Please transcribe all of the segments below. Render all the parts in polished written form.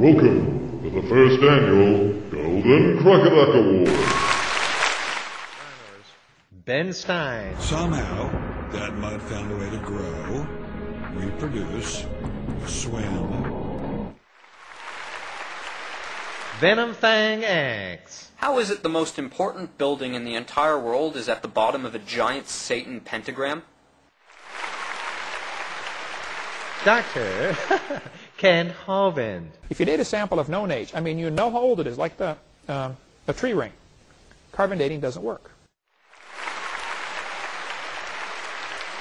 Welcome to the first annual Golden Crocoduck Awards. Ben Stein. Somehow, that mud found a way to grow, reproduce, swim. Venom Fang X. How is it the most important building in the entire world is at the bottom of a giant Satan pentagram? Dr. Ken Hovind. If you date a sample of known age, I mean, you know how old it is, like the tree ring. Carbon dating doesn't work.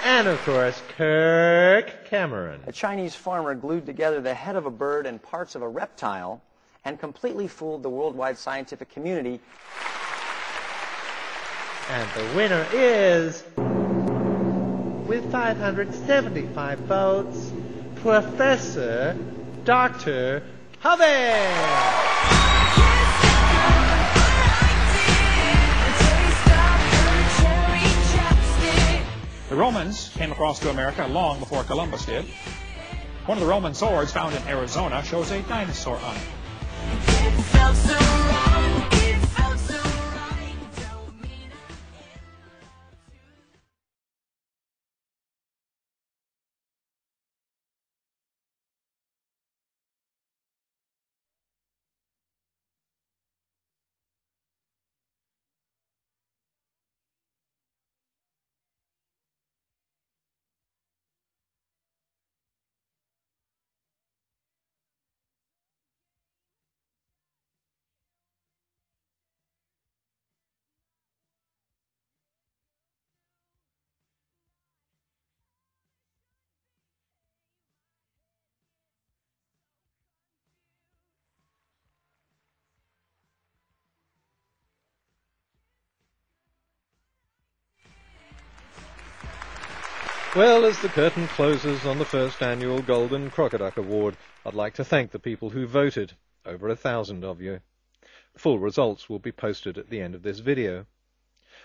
And, of course, Kirk Cameron. A Chinese farmer glued together the head of a bird and parts of a reptile and completely fooled the worldwide scientific community. And the winner is, with 575 votes, Professor Dr. Hovind. The Romans came across to America long before Columbus did. One of the Roman swords found in Arizona shows a dinosaur on it. It felt so wrong, it felt so right, don't mean Well, as the curtain closes on the first annual Golden Crocoduck Award, I'd like to thank the people who voted, over 1,000 of you. Full results will be posted at the end of this video.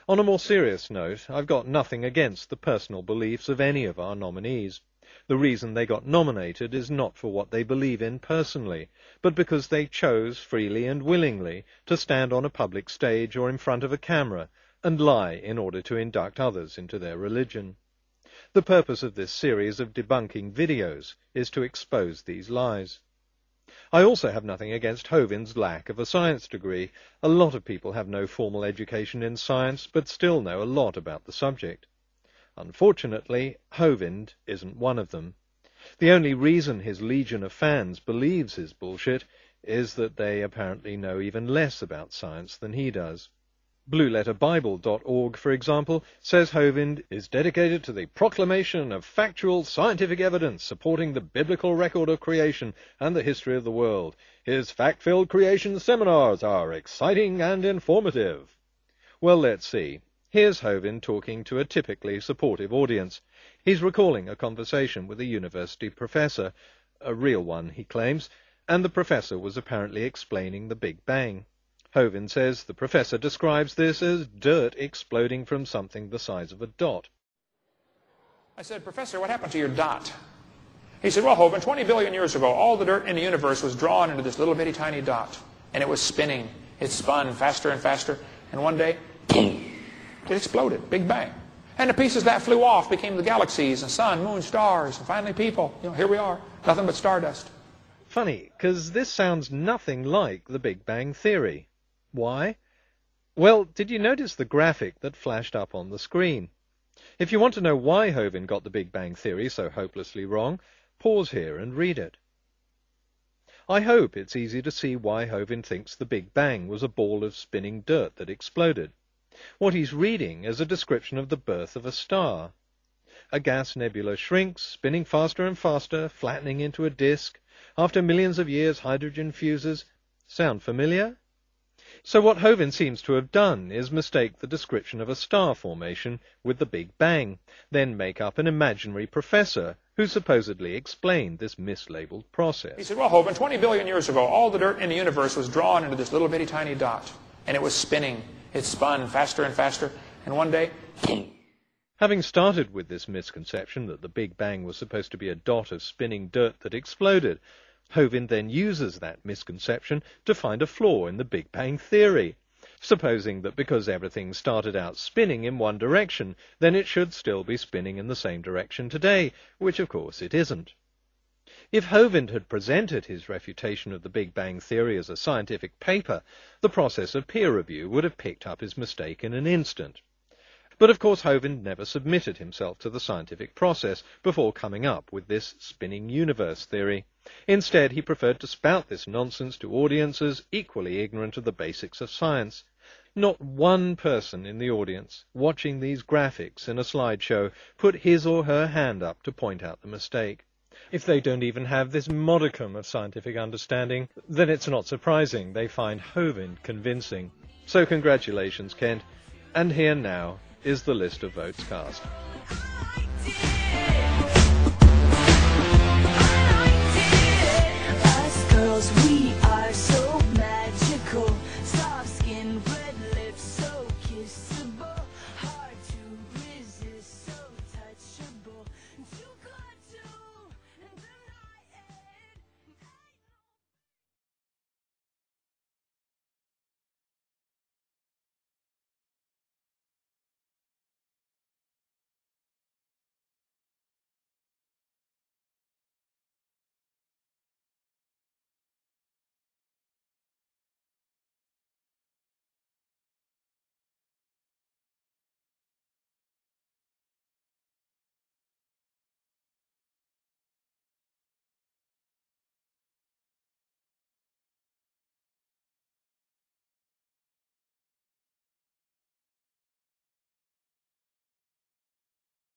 On a more serious note, I've got nothing against the personal beliefs of any of our nominees. The reason they got nominated is not for what they believe in personally, but because they chose freely and willingly to stand on a public stage or in front of a camera and lie in order to induct others into their religion. The purpose of this series of debunking videos is to expose these lies. I also have nothing against Hovind's lack of a science degree. A lot of people have no formal education in science, but still know a lot about the subject. Unfortunately, Hovind isn't one of them. The only reason his legion of fans believes his bullshit is that they apparently know even less about science than he does. BlueLetterBible.org, for example, says Hovind is dedicated to the proclamation of factual scientific evidence supporting the biblical record of creation and the history of the world. His fact-filled creation seminars are exciting and informative. Well, let's see. Here's Hovind talking to a typically supportive audience. He's recalling a conversation with a university professor, a real one, he claims, and the professor was apparently explaining the Big Bang. Hovind says the professor describes this as dirt exploding from something the size of a dot. I said, Professor, what happened to your dot? He said, well, Hovind, 20 billion years ago, all the dirt in the universe was drawn into this little bitty tiny dot, and it was spinning. It spun faster and faster, and one day, boom, it exploded, Big Bang. And the pieces that flew off became the galaxies and sun, moon, stars, and finally people. Here we are, nothing but stardust. Funny, because this sounds nothing like the Big Bang Theory. Why? Well, did you notice the graphic that flashed up on the screen? If you want to know why Hovind got the Big Bang Theory so hopelessly wrong, pause here and read it. I hope it's easy to see why Hovind thinks the Big Bang was a ball of spinning dirt that exploded. What he's reading is a description of the birth of a star. A gas nebula shrinks, spinning faster and faster, flattening into a disk. After millions of years, hydrogen fuses. Sound familiar? So what Hovind seems to have done is mistake the description of a star formation with the Big Bang, then make up an imaginary professor who supposedly explained this mislabeled process. He said, well, Hovind, 20 billion years ago, all the dirt in the universe was drawn into this little bitty tiny dot, and it was spinning. It spun faster and faster, and one day, boom. Having started with this misconception that the Big Bang was supposed to be a dot of spinning dirt that exploded, Hovind then uses that misconception to find a flaw in the Big Bang Theory, supposing that because everything started out spinning in one direction, then it should still be spinning in the same direction today, which of course it isn't. If Hovind had presented his refutation of the Big Bang Theory as a scientific paper, the process of peer review would have picked up his mistake in an instant. But of course Hovind never submitted himself to the scientific process before coming up with this spinning universe theory. Instead, he preferred to spout this nonsense to audiences equally ignorant of the basics of science. Not one person in the audience, watching these graphics in a slideshow, put his or her hand up to point out the mistake. If they don't even have this modicum of scientific understanding, then it's not surprising they find Hovind convincing. So congratulations, Kent. And here now is the list of votes cast. I did